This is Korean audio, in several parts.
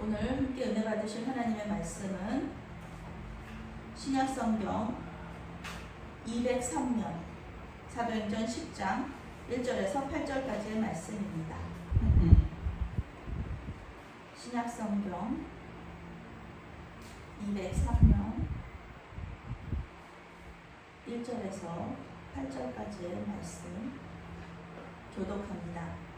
오늘 함께 은혜 받으실 하나님의 말씀은 신약성경 203면 사도행전 10장 1절에서 8절까지의 말씀입니다. 신약성경 203면 1절에서 8절까지의 말씀 교독합니다.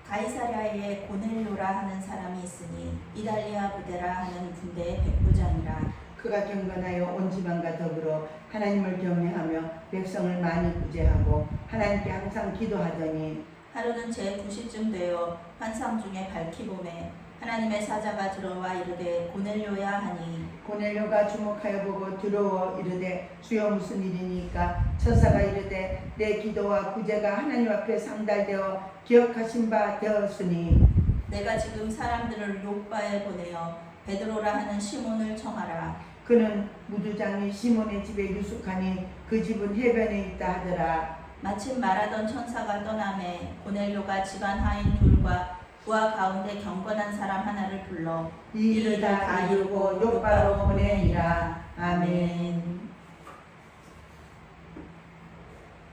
가이사랴에 고넬료라 하는 사람이 있으니 이달리아 부데라 하는 군대의 백부장이라. 그가 경건하여 온 지방과 더불어 하나님을 경외하며 백성을 많이 구제하고 하나님께 항상 기도하더니 하루는 제9시쯤 되어 환상 중에 밝히 보매 하나님의 사자가 들어와 이르되 고넬료야 하니 고넬료가 주목하여 보고 두려워 이르되 주여 무슨 일이니까. 천사가 이르되 내 기도와 구제가 하나님 앞에 상달되어 기억하신 바 되었으니 내가 지금 사람들을 욥바에 보내어 베드로라 하는 시몬을 청하라. 그는 무두장이 시몬의 집에 유숙하니 그 집은 해변에 있다 하더라. 마침 말하던 천사가 떠나매 고넬료가 집안 하인 둘과 부하 가운데 경건한 사람 하나를 불러 이 일을 다 이루고 욥바로 보내니라. 아멘.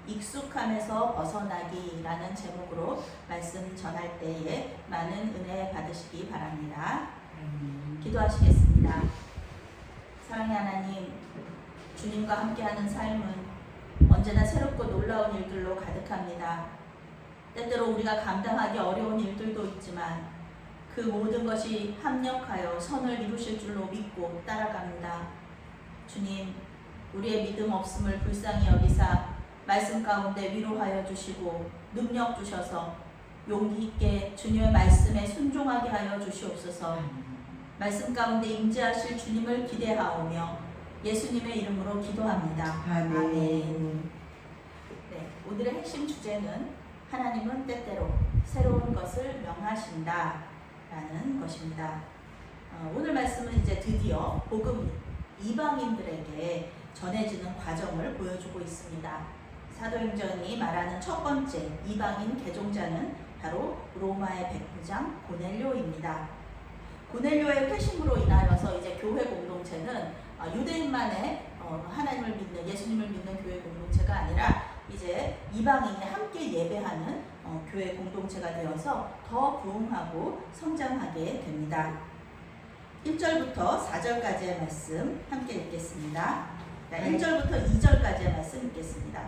익숙함에서 벗어나기라는 제목으로 말씀 전할 때에 많은 은혜 받으시기 바랍니다. 기도하시겠습니다. 사랑의 하나님, 주님과 함께하는 삶은 언제나 새롭고 놀라운 일들로 가득합니다. 때때로 우리가 감당하기 어려운 일들도 있지만 그 모든 것이 합력하여 선을 이루실 줄로 믿고 따라갑니다. 주님, 우리의 믿음 없음을 불쌍히 여기사 말씀 가운데 위로하여 주시고 능력 주셔서 용기 있게 주님의 말씀에 순종하게 하여 주시옵소서. 말씀 가운데 임재하실 주님을 기대하오며 예수님의 이름으로 기도합니다. 아멘. 네, 오늘의 핵심 주제는 하나님은 때때로 새로운 것을 명하신다 라는 것입니다. 오늘 말씀은 이제 드디어 복음이 이방인들에게 전해지는 과정을 보여주고 있습니다. 사도행전이 말하는 첫 번째 이방인 개종자는 바로 로마의 백부장 고넬료입니다. 고넬료의 회심으로 인하여서 이제 교회 공동체는 유대인만의 하나님을 믿는 예수님을 믿는 교회 공동체가 아니라 이제 이방인이 함께 예배하는 교회 공동체가 되어서 더 부흥하고 성장하게 됩니다. 1절부터 4절까지의 말씀 함께 읽겠습니다. 1절부터 2절까지의 말씀 읽겠습니다.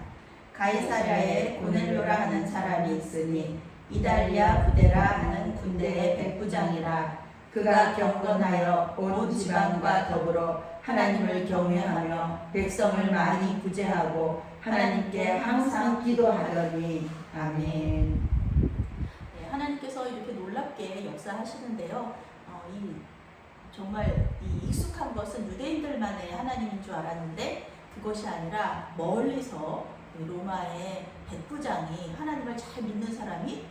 가이사랴에 고넬료라 하는 사람이 있으니 이달리아 부데라 하는 군대의 백부장이라. 그가 경건하여 온 지방과 더불어 하나님을 경외하며 백성을 많이 구제하고 하나님께 항상 기도하더니. 아멘. 네, 하나님께서 이렇게 놀랍게 역사하시는데요. 정말 이 익숙한 것은 유대인들만의 하나님인 줄 알았는데 그것이 아니라 멀리서 로마의 백부장이 하나님을 잘 믿는 사람이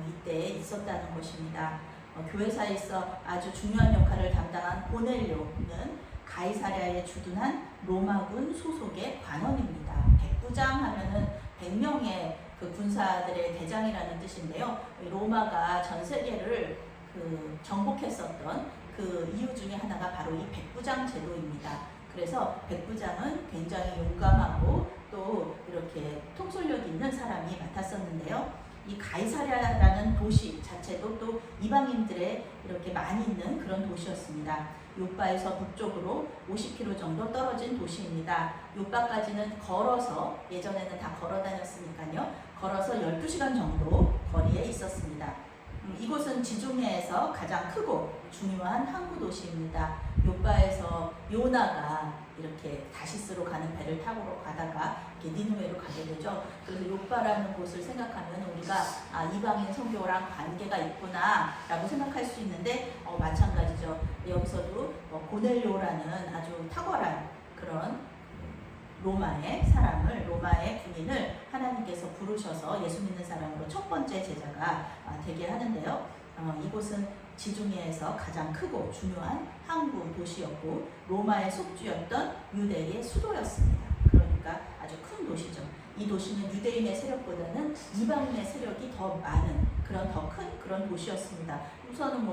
이때 있었다는 것입니다. 교회사에서 아주 중요한 역할을 담당한 고넬료는 가이사랴에 주둔한 로마군 소속의 관원입니다. 백부장 하면은 100명의 그 군사들의 대장이라는 뜻인데요. 로마가 전 세계를 정복했었던 그 이유 중에 하나가 바로 이 백부장 제도입니다. 그래서 백부장은 굉장히 용감하고 또 이렇게 통솔력 있는 사람이 맡았었는데요. 이 가이사랴라는 도시 자체도 또 이방인들의 이렇게 많이 있는 그런 도시였습니다. 욥바에서 북쪽으로 50km 정도 떨어진 도시입니다. 욥바까지는 걸어서, 예전에는 다 걸어 다녔으니까요. 걸어서 12시간 정도 거리에 있었습니다. 이곳은 지중해에서 가장 크고 중요한 항구 도시입니다. 욥바에서 요나가 이렇게 다시스로 가는 배를 타고 가다가 이렇게 니느웨로 가게 되죠. 그래서 욥바라는 곳을 생각하면 우리가 이방인 선교랑 관계가 있구나라고 생각할 수 있는데 마찬가지죠. 여기서도 고넬료라는 아주 탁월한 그런 로마의 사람을, 로마의 군인을 하나님께서 부르셔서 예수 믿는 사람으로 첫 번째 제자가 되게 하는데요. 이곳은 지중해에서 가장 크고 중요한 항구 도시였고 로마의 속주였던 유대의 수도였습니다. 그러니까 아주 큰 도시죠. 이 도시는 유대인의 세력보다는 이방인의 세력이 더 많은 그런 더 큰 그런 도시였습니다. 우선은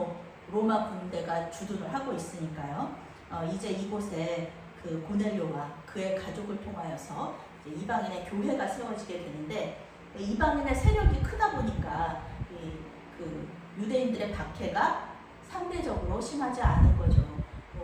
로마 군대가 주둔을 하고 있으니까요. 이제 이곳에 그 고넬료와 그의 가족을 통하여서 이제 이방인의 교회가 세워지게 되는데, 이방인의 세력이 크다 보니까 그 유대인들의 박해가 상대적으로 심하지 않은 거죠.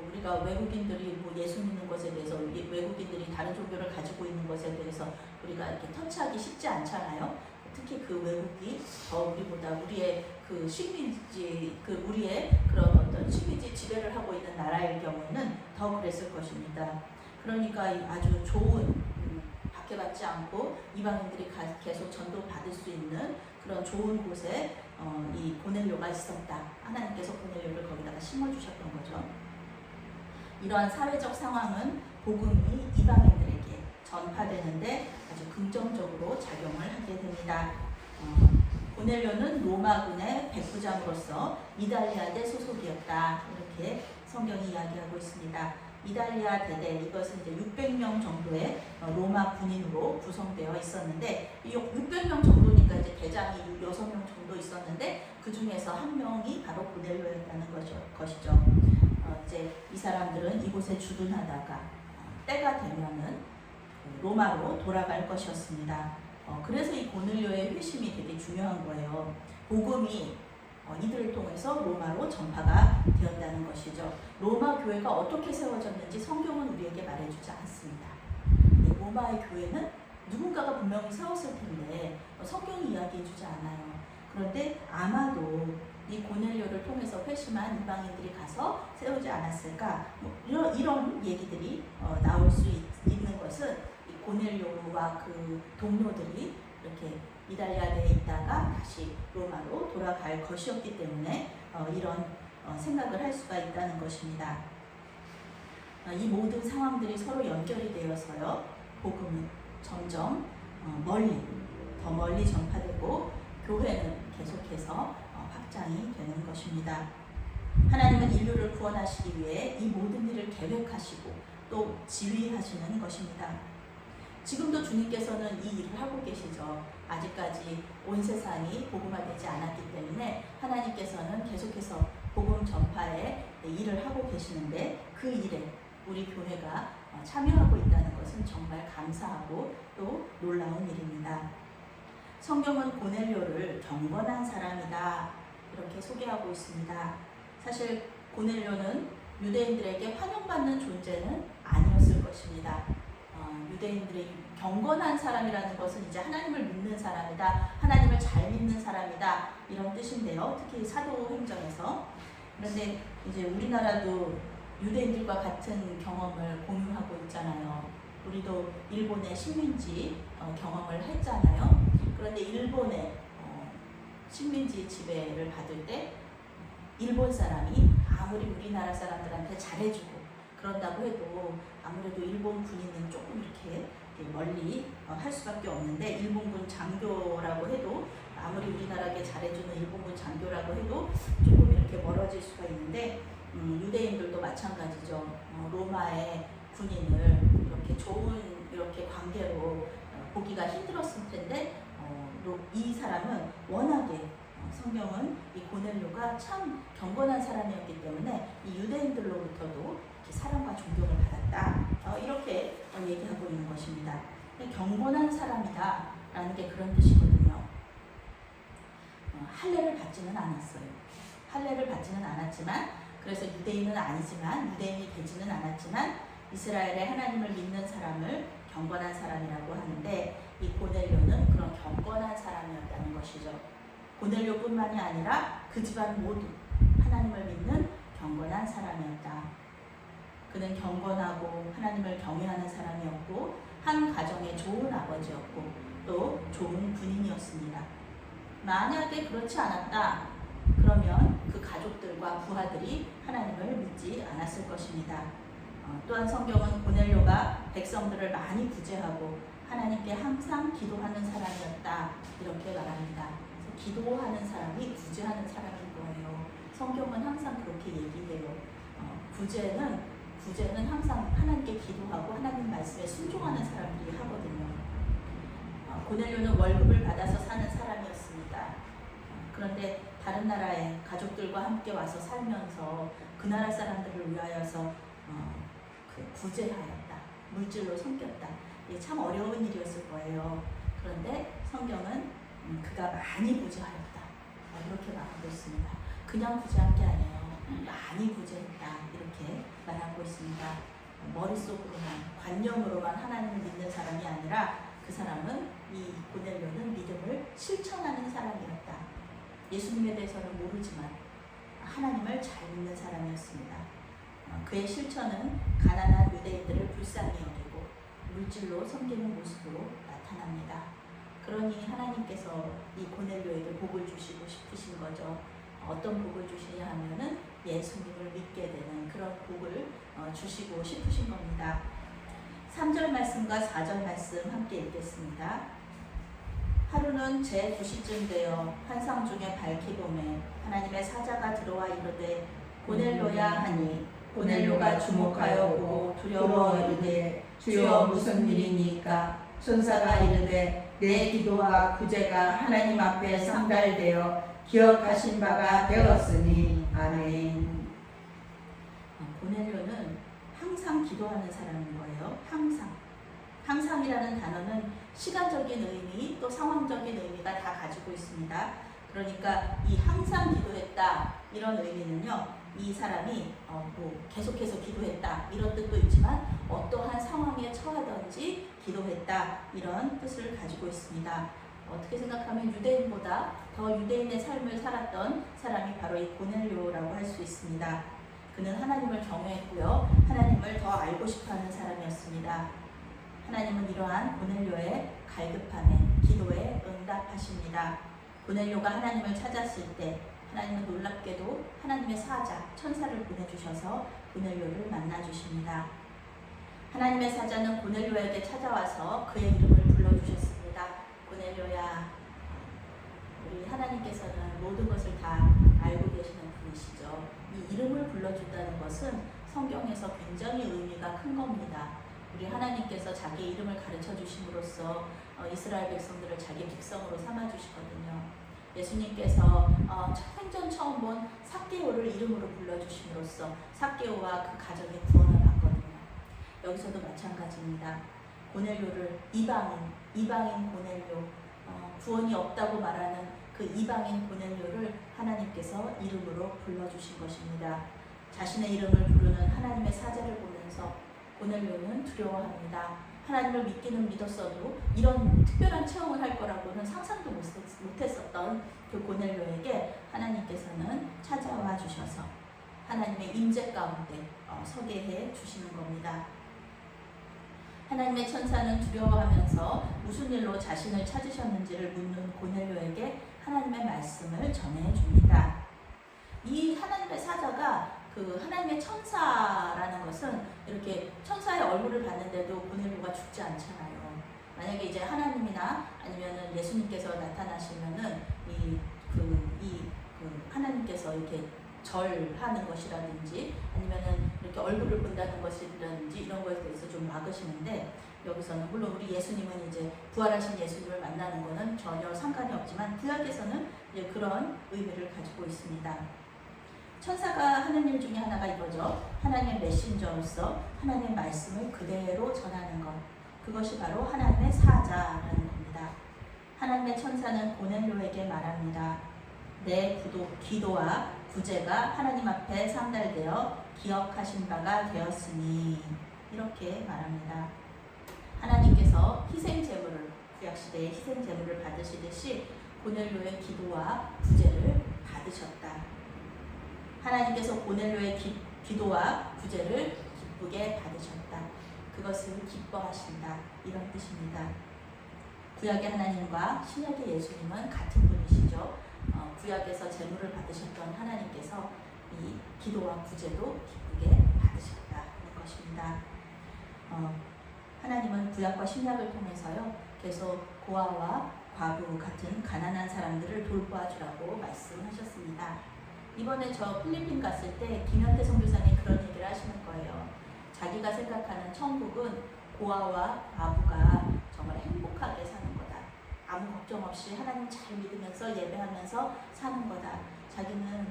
우리가 외국인들이 예수 믿는 것에 대해서, 외국인들이 다른 종교를 가지고 있는 것에 대해서 우리가 이렇게 터치하기 쉽지 않잖아요. 특히 그 외국이 더 우리보다 우리의 그 식민지, 우리의 그런 어떤 식민지 지배를 하고 있는 나라일 경우는 더 그랬을 것입니다. 그러니까 아주 좋은, 박해받지 않고 이방인들이 계속 전도받을 수 있는 그런 좋은 곳에 이 고넬료가 있었다. 하나님께서 고넬료를 거기다가 심어주셨던 거죠. 이러한 사회적 상황은 복음이 이방인들에게 전파되는데 아주 긍정적으로 작용을 하게 됩니다. 고넬료는 로마군의 백부장으로서 이달리아대 소속이었다. 이렇게 성경이 이야기하고 있습니다. 이달리아 대대, 이것은 이제 600명 정도의 로마 군인으로 구성되어 있었는데, 이 600명 정도니까 이제 대장이 6명 정도 있었는데 그 중에서 한 명이 바로 고넬료였다는 것이죠. 이제 이 사람들은 이곳에 주둔하다가 때가 되면은 로마로 돌아갈 것이었습니다. 그래서 이 고넬료의 회심이 되게 중요한 거예요. 복음이 이들을 통해서 로마로 전파가 되었다는 것이죠. 로마 교회가 어떻게 세워졌는지 성경은 우리에게 말해주지 않습니다. 로마의 교회는 누군가가 분명히 세웠을 텐데 성경이 이야기해주지 않아요. 그런데 아마도 이 고넬료를 통해서 회심한 이방인들이 가서 세우지 않았을까? 이런 얘기들이 나올 수 있는 것은 이 고넬료와 그 동료들이 이렇게 이달리아에 있다가 다시 로마로 돌아갈 것이었기 때문에 이런 생각을 할 수가 있다는 것입니다. 이 모든 상황들이 서로 연결이 되어서요, 복음은 점점 더 멀리 전파되고 교회는 계속해서 확장이 되는 것입니다. 하나님은 인류를 구원하시기 위해 이 모든 일을 계획하시고 또 지휘하시는 것입니다. 지금도 주님께서는 이 일을 하고 계시죠. 아직까지 온 세상이 복음화되지 않았기 때문에 하나님께서는 계속해서 복음 전파에 일을 하고 계시는데, 그 일에 우리 교회가 참여하고 있다는 것은 정말 감사하고 또 놀라운 일입니다. 성경은 고넬료를 경건한 사람이다 이렇게 소개하고 있습니다. 사실 고넬료는 유대인들에게 환영받는 존재는 아니었을 것입니다. 유대인들의 경건한 사람이라는 것은 이제 하나님을 믿는 사람이다, 하나님을 잘 믿는 사람이다, 이런 뜻인데요. 특히 사도행전에서. 그런데 이제 우리나라도 유대인들과 같은 경험을 공유하고 있잖아요. 우리도 일본의 식민지 경험을 했잖아요. 그런데 일본의 식민지 지배를 받을 때 일본 사람이 아무리 우리나라 사람들한테 잘해주고 그런다고 해도 아무래도 일본 군인은 조금 이렇게 멀리 할 수밖에 없는데, 일본군 장교라고 해도 아무리 우리나라에게 잘해주는 일본군 장교라고 해도 조금 이렇게 멀어질 수가 있는데, 유대인들도 마찬가지죠. 로마의 군인을 이렇게 좋은 이렇게 관계로 보기가 힘들었을 텐데, 이 사람은 워낙에 성경은 이 고넬료가 참 경건한 사람이었기 때문에 이 유대인들로부터도 사랑과 존경을 받았다. 이렇게 얘기하고 있는 것입니다. 경건한 사람이다 라는 게 그런 뜻이거든요. 할례를 받지는 않았어요. 할례를 받지는 않았지만, 그래서 유대인은 아니지만, 유대인이 되지는 않았지만 이스라엘의 하나님을 믿는 사람을 경건한 사람이라고 하는데, 이 고넬료는 그런 경건한 사람이었다는 것이죠. 고넬료뿐만이 아니라 그 집안 모두 하나님을 믿는 경건한 사람이었다. 그는 경건하고 하나님을 경외하는 사람이었고, 한 가정의 좋은 아버지였고 또 좋은 군인이었습니다. 만약에 그렇지 않았다 그러면 그 가족들과 부하들이 하나님을 믿지 않았을 것입니다. 또한 성경은 고넬료가 백성들을 많이 구제하고 하나님께 항상 기도하는 사람이었다 이렇게 말합니다. 그래서 기도하는 사람이 구제하는 사람인 거예요. 성경은 항상 그렇게 얘기해요. 구제는 항상 하나님께 기도하고 하나님 말씀에 순종하는 사람들이 하거든요. 고넬료는 월급을 받아서 사는 사람이었습니다. 그런데 다른 나라의 가족들과 함께 와서 살면서 그 나라 사람들을 위하여서 구제하였다. 물질로 섬겼다. 이게 참 어려운 일이었을 거예요. 그런데 성경은 그가 많이 구제하였다. 이렇게 말하고 있습니다. 그냥 구제한 게 아니에요. 많이 구제했다. 이렇게 말하고 있습니다. 머릿속으로만, 관념으로만 하나님을 믿는 사람이 아니라 그 사람은, 이 고넬료는 믿음을 실천하는 사람이었다. 예수님에 대해서는 모르지만 하나님을 잘 믿는 사람이었습니다. 그의 실천은 가난한 유대인들을 불쌍히 여기고 물질로 섬기는 모습으로 나타납니다. 그러니 하나님께서 이 고넬료에게 복을 주시고 싶으신 거죠. 어떤 복을 주시냐 하면은 예수님을 믿게 되는 그런 복을 주시고 싶으신 겁니다. 3절 말씀과 4절 말씀 함께 읽겠습니다. 하루는 제 2시쯤 되어 환상 중에 밝히 보매 하나님의 사자가 들어와 이르되 고넬료야 하니 고넬료가 주목하여 보고 두려워 이르되 주여 무슨 일이니까? 천사가 이르되 내 기도와 구제가 하나님 앞에 상달되어 기억하신 바가 되었으니. 아멘. 고넬료는 항상 기도하는 사람인 거예요. 항상. 항상이라는 단어는 시간적인 의미 또 상황적인 의미가 다 가지고 있습니다. 그러니까 이 항상 기도했다 이런 의미는요, 이 사람이 계속해서 기도했다 이런 뜻도 있지만 어떠한 상황에 처하든지 기도했다 이런 뜻을 가지고 있습니다. 어떻게 생각하면 유대인보다 더 유대인의 삶을 살았던 사람이 바로 이 고넬료라고 할 수 있습니다. 그는 하나님을 경외했고요, 하나님을 더 알고 싶어하는 사람이었습니다. 하나님은 이러한 고넬료의 갈급함에, 기도에 응답하십니다. 고넬료가 하나님을 찾았을 때 하나님은 놀랍게도 하나님의 사자, 천사를 보내주셔서 고넬료를 만나주십니다. 하나님의 사자는 고넬료에게 찾아와서 그의 이름을 불러주셨습니다. 고넬료야, 우리 하나님께서는 모든 것을 다 알고 계시는 분이시죠. 이 이름을 불러준다는 것은 성경에서 굉장히 의미가 큰 겁니다. 우리 하나님께서 자기 이름을 가르쳐 주심으로써 이스라엘 백성들을 자기 백성으로 삼아 주시거든요. 예수님께서 생전 처음 본 삭개오를 이름으로 불러주심으로써 삭개오와 그 가정의 구원을 받거든요. 여기서도 마찬가지입니다. 고넬료를 이방인 고넬료, 구원이 없다고 말하는 그 이방인 고넬료를 하나님께서 이름으로 불러주신 것입니다. 자신의 이름을 부르는 하나님의 사자를 보면서 고넬료는 두려워합니다. 하나님을 믿기는 믿었어도 이런 특별한 체험을 할 거라고는 상상도 못했었던 그 고넬료에게 하나님께서는 찾아와 주셔서 하나님의 임재 가운데 서게 해 주시는 겁니다. 하나님의 천사는 두려워하면서 무슨 일로 자신을 찾으셨는지를 묻는 고넬료에게 하나님의 말씀을 전해줍니다. 이 하나님의 사자가 그 하나님의 천사라는 것은 이렇게 천사의 얼굴을 봤는데도 고넬료가 죽지 않잖아요. 만약에 이제 하나님이나 아니면은 예수님께서 나타나시면은 하나님께서 이렇게 절하는 것이라든지 아니면은 이렇게 얼굴을 본다는 것이라든지 이런 것에 대해서 좀 막으시는데, 여기서는 물론 우리 예수님은 이제 부활하신 예수님을 만나는 것은 전혀 상관이 없지만 구약에서는 이제 그런 의미를 가지고 있습니다. 천사가 하는 일 중에 하나가 이거죠. 하나님의 메신저로서 하나님의 말씀을 그대로 전하는 것. 그것이 바로 하나님의 사자라는 겁니다. 하나님의 천사는 고넬료에게 말합니다. 내 기도와 구제가 하나님 앞에 상달되어 기억하신 바가 되었으니. 이렇게 말합니다. 하나님께서 희생제물을, 구약시대의 희생제물을 받으시듯이 고넬료의 기도와 구제를 받으셨다. 하나님께서 고넬료의 기도와 구제를 기쁘게 받으셨다. 그것을 기뻐하신다. 이런 뜻입니다. 구약의 하나님과 신약의 예수님은 같은 분이시죠. 구약에서 제물을 받으셨던 하나님께서 이 기도와 구제도 기쁘게 받으셨다는 것입니다. 하나님은 구약과 신약을 통해서요, 계속 고아와 과부 같은 가난한 사람들을 돌보아주라고 말씀하셨습니다. 이번에 저 필리핀 갔을 때 김현태 선교사님이 그런 얘기를 하시는 거예요. 자기가 생각하는 천국은 고아와 과부가 정말 행복하게 사는 거다. 아무 걱정 없이 하나님 잘 믿으면서 예배하면서 사는 거다. 자기는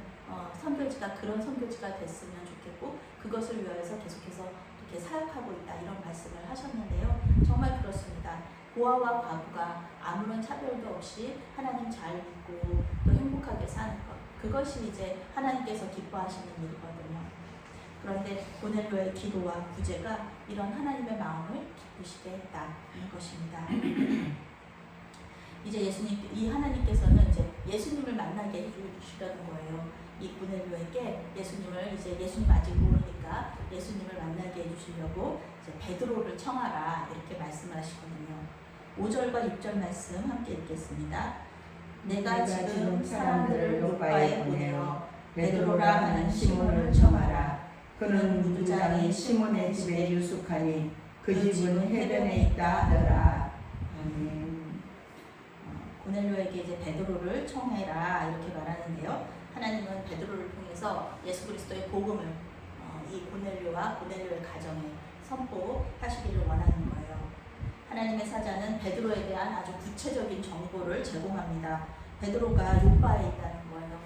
선교지가 그런 선교지가 됐으면 좋겠고 그것을 위하여서 계속해서 이렇게 사역하고 있다 이런 말씀을 하셨는데요. 정말 그렇습니다. 고아와 과부가 아무런 차별도 없이 하나님 잘 믿고 또 행복하게 사는 것, 그것이 이제 하나님께서 기뻐하시는 일이거든요. 그런데 고넬료의 기도와 구제가 이런 하나님의 마음을 기쁘시게 했다는 것입니다. 이제 이 하나님께서는 이제 예수님을 만나게 해주시려는 거예요. 이 고넬료에게 예수님을 이제 예수님 아직 모르니까 예수님을 만나게 해주시려고 이제 베드로를 청하라 이렇게 말씀하시거든요. 5절과 6절 말씀 함께 읽겠습니다. 내가 지금 사람들을 요파에 보내어 베드로라 하는 시몬을 청하라. 그는 무두장이 시몬의 집에 유숙하니 그 집은 해변에 있다 하더라. 아멘. 고넬료에게 이제 베드로를 청해라 이렇게 말하는데요. 하나님은 베드로를 통해서 예수 그리스도의 복음을 이 고넬료와 고넬료의 가정에 선포하시기를 원하는 거예요. 하나님의 사자는 베드로에 대한 아주 구체적인 정보를 제공합니다. 베드로가 요바에 있다는 거예요.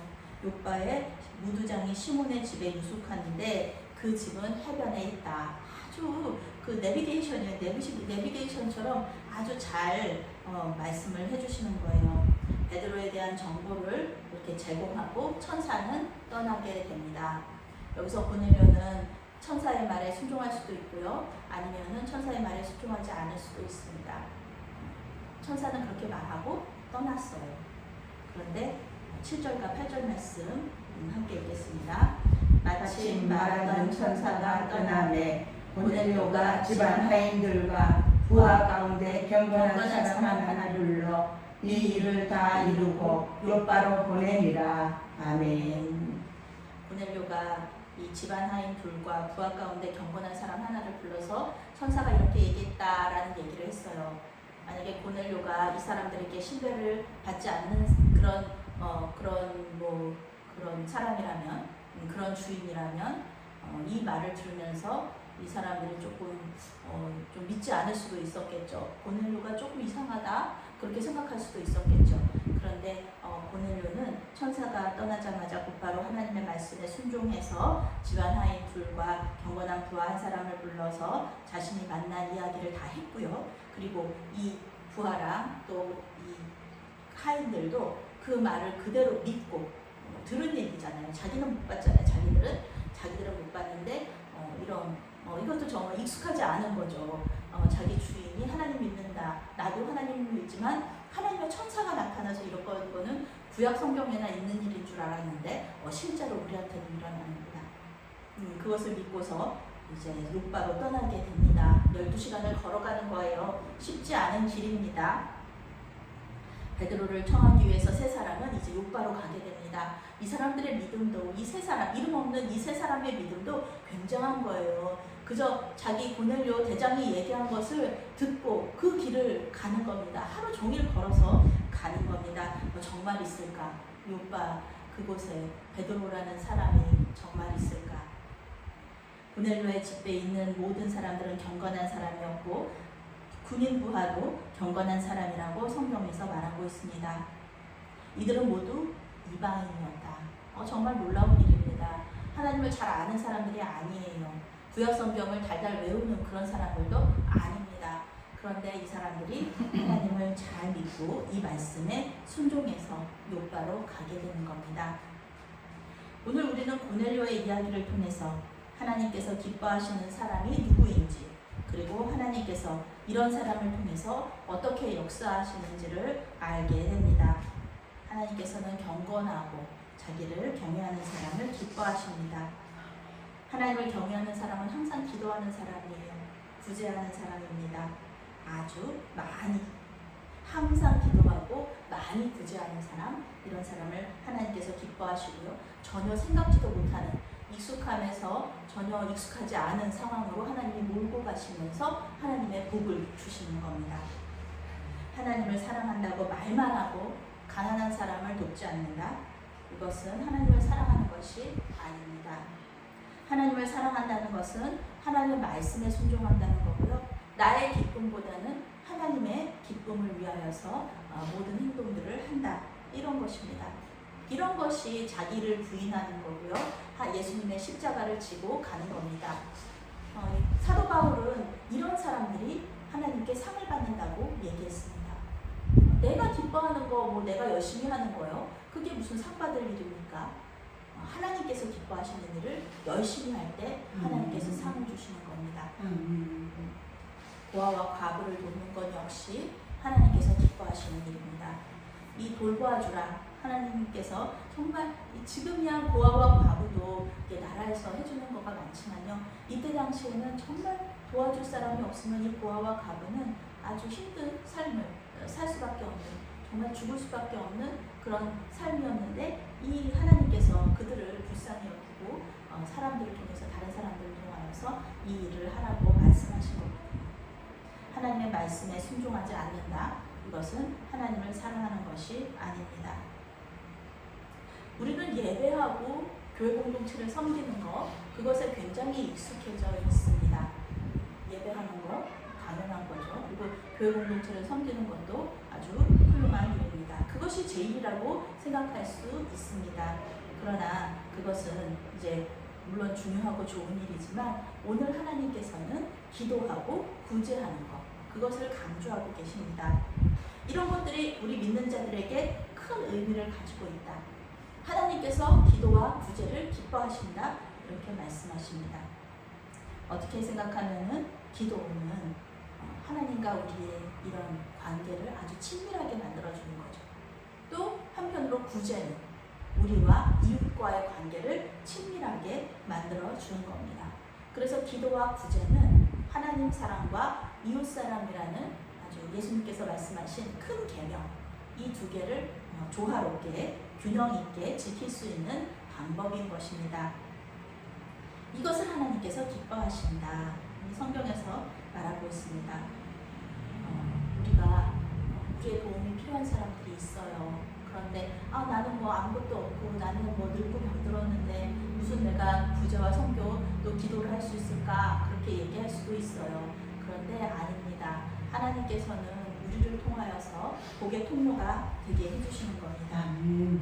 요바에 무두장이 시몬의 집에 유숙하는데 그 집은 해변에 있다. 아주 그 내비게이션처럼 아주 잘 말씀을 해주시는 거예요. 베드로에 대한 정보를 이렇게 제공하고 천사는 떠나게 됩니다. 여기서 고넬료는 천사의 말에 순종할 수도 있고요. 아니면은 천사의 말에 순종하지 않을 수도 있습니다. 천사는 그렇게 말하고 떠났어요. 그런데 7절과 8절 말씀 함께 읽겠습니다. 마침 말하던 천사가 떠나매 고넬료가 집안 하인들과 부하 가운데 경건한 사람 하나를 불러 이 일을 다 이루고 요바로 보내니라. 아멘. 고넬료가 이 집안 하인 둘과 부하 가운데 경건한 사람 하나를 불러서 천사가 이렇게 얘기했다라는 얘기를 했어요. 만약에 고넬료가 이 사람들에게 신뢰를 받지 않는 그런 사람이라면, 그런 주인이라면 이 말을 들으면서 이 사람들이 조금 좀 믿지 않을 수도 있었겠죠. 고넬료가 조금 이상하다 그렇게 생각할 수도 있었겠죠. 그런데 고넬료는 천사가 떠나자마자 곧바로 하나님의 말씀에 순종해서 집안 하인 둘과 경건한 부하 한 사람을 불러서 자신이 만난 이야기를 다 했고요. 그리고 이 부하랑 또 이 하인들도 그 말을 그대로 믿고 들은 얘기잖아요. 자기는 못 봤잖아요. 자기들은 못 봤는데 이것도 정말 익숙하지 않은 거죠. 자기 주인이 하나님 믿는다. 나도 하나님을 믿지만 하나님의 천사가 나타나서 이런 거는 구약 성경에나 있는 일인 줄 알았는데 실제로 우리한테는 일어납니다. 그것을 믿고서 이제 요바로 떠나게 됩니다. 12시간을 걸어가는 거예요. 쉽지 않은 길입니다. 베드로를 청하기 위해서 세 사람은 이제 요바로 가게 됩니다. 이 사람들의 믿음도 이 세 사람, 이름 없는 이 세 사람의 믿음도 굉장한 거예요. 그저 자기 고넬료 대장이 얘기한 것을 듣고 그 길을 가는 겁니다. 하루 종일 걸어서 가는 겁니다. 정말 있을까? 요바 그곳에 베드로라는 사람이 정말 있을까? 고넬료의 집에 있는 모든 사람들은 경건한 사람이었고 군인 부하도 경건한 사람이라고 성경에서 말하고 있습니다. 이들은 모두 이방인이었다. 정말 놀라운 일입니다. 하나님을 잘 아는 사람들이 아니에요. 구약 성경을 달달 외우는 그런 사람들도 아닙니다. 그런데 이 사람들이 하나님을 잘 믿고 이 말씀에 순종해서 요바로 가게 되는 겁니다. 오늘 우리는 고넬료의 이야기를 통해서 하나님께서 기뻐하시는 사람이 누구인지, 그리고 하나님께서 이런 사람을 통해서 어떻게 역사하시는지를 알게 됩니다. 하나님께서는 경건하고 자기를 경외하는 사람을 기뻐하십니다. 하나님을 경외하는 사람은 항상 기도하는 사람이에요. 구제하는 사람입니다. 아주 많이, 항상 기도하고 많이 구제하는 사람, 이런 사람을 하나님께서 기뻐하시고요. 전혀 생각지도 못하는, 익숙하면서 전혀 익숙하지 않은 상황으로 하나님이 몰고 가시면서 하나님의 복을 주시는 겁니다. 하나님을 사랑한다고 말만 하고 가난한 사람을 돕지 않는다. 이것은 하나님을 사랑하는 것이 아닙니다. 하나님을 사랑한다는 것은 하나님의 말씀에 순종한다는 거고요. 나의 기쁨보다는 하나님의 기쁨을 위하여서 모든 행동들을 한다. 이런 것입니다. 이런 것이 자기를 부인하는 거고요. 예수님의 십자가를 지고 가는 겁니다. 사도 바울은 이런 사람들이 하나님께 상을 받는다고 얘기했습니다. 내가 기뻐하는 거, 내가 열심히 하는 거요. 그게 무슨 상 받을 일입니까? 하나님께서 기뻐하시는 일을 열심히 할 때 하나님께서 상을 주시는 겁니다. 고아와 과부를 돕는 것 역시 하나님께서 기뻐하시는 일입니다. 이 돌보아주라. 하나님께서 정말 지금이야 고아와 과부도 나라에서 해주는 거가 많지만요. 이때 당시에는 정말 도와줄 사람이 없으면 이 고아와 과부는 아주 힘든 삶을 살 수밖에 없는, 정말 죽을 수밖에 없는 그런 삶이었는데 이 하나님께서 그들을 불쌍히 여기고 사람들을 통해서 다른 사람들을 통하여서 이 일을 하라고 말씀하신 겁니다. 하나님의 말씀에 순종하지 않는다. 이것은 하나님을 사랑하는 것이 아닙니다. 우리는 예배하고 교회 공동체를 섬기는 것, 그것에 굉장히 익숙해져 있습니다. 예배하는 것 당연한 거죠. 그리고 교회 공동체를 섬기는 것도 아주 훌륭한 일입니다. 그것이 제일이라고 생각할 수 있습니다. 그러나 그것은 이제 물론 중요하고 좋은 일이지만 오늘 하나님께서는 기도하고 구제하는 것, 그것을 강조하고 계십니다. 이런 것들이 우리 믿는 자들에게 큰 의미를 가지고 있다. 하나님께서 기도와 구제를 기뻐하신다. 이렇게 말씀하십니다. 어떻게 생각하면은 기도는 하나님과 우리의 이런 관계를 아주 친밀하게 만들어주는 거죠. 또 한편으로 구제는 우리와 이웃과의 관계를 친밀하게 만들어주는 겁니다. 그래서 기도와 구제는 하나님 사랑과 이웃 사랑이라는 아주 예수님께서 말씀하신 큰 계명, 이 두 개를 조화롭게 균형 있게 지킬 수 있는 방법인 것입니다. 이것을 하나님께서 기뻐하신다. 성경에서 말하고 있습니다. 우리가 우리의 도움이 필요한 사람들이 있어요. 그런데 나는 아무것도 없고 나는 늙고 병들었는데 무슨 내가 구제와 선교 또 기도를 할 수 있을까 그렇게 얘기할 수도 있어요. 그런데 아닙니다. 하나님께서는 우리를 통하여서 복의 통로가 되게 해주시는 겁니다.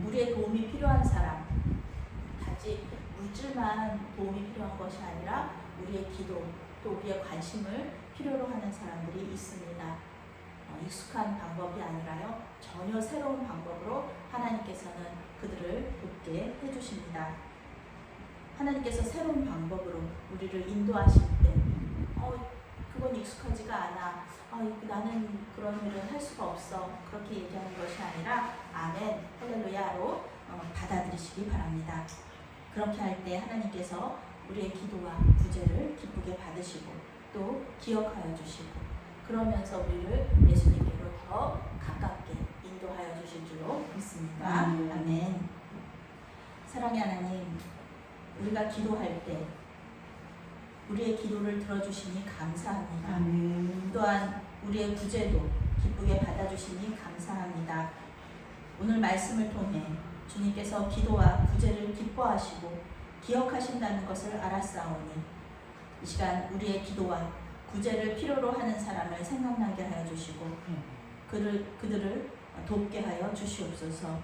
우리의 도움이 필요한 사람, 단지 물질만 도움이 필요한 것이 아니라 우리의 기도 또 우리의 관심을 필요로 하는 사람들이 있습니다. 익숙한 방법이 아니라요, 전혀 새로운 방법으로 하나님께서는 그들을 돕게 해주십니다. 하나님께서 새로운 방법으로 우리를 인도하실 때 그건 익숙하지가 않아, 나는 그런 일을 할 수가 없어, 그렇게 얘기하는 것이 아니라 아멘, 할렐루야로 받아들이시기 바랍니다. 그렇게 할 때 하나님께서 우리의 기도와 구제를 기쁘게 받으시고 또 기억하여 주시고 그러면서 우리를 예수님께로 더 가깝게 인도하여 주실 줄로 믿습니다. 아멘. 사랑의 하나님, 우리가 기도할 때 우리의 기도를 들어주시니 감사합니다. 또한 우리의 구제도 기쁘게 받아주시니 감사합니다. 오늘 말씀을 통해 주님께서 기도와 구제를 기뻐하시고 기억하신다는 것을 알았사오니 이 시간 우리의 기도와 구제를 필요로 하는 사람을 생각나게 하여 주시고 그들을 돕게 하여 주시옵소서.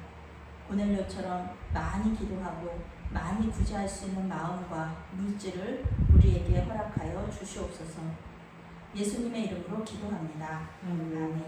고넬료처럼 많이 기도하고 많이 구제할 수 있는 마음과 물질을 우리에게 허락하여 주시옵소서. 예수님의 이름으로 기도합니다. 아멘.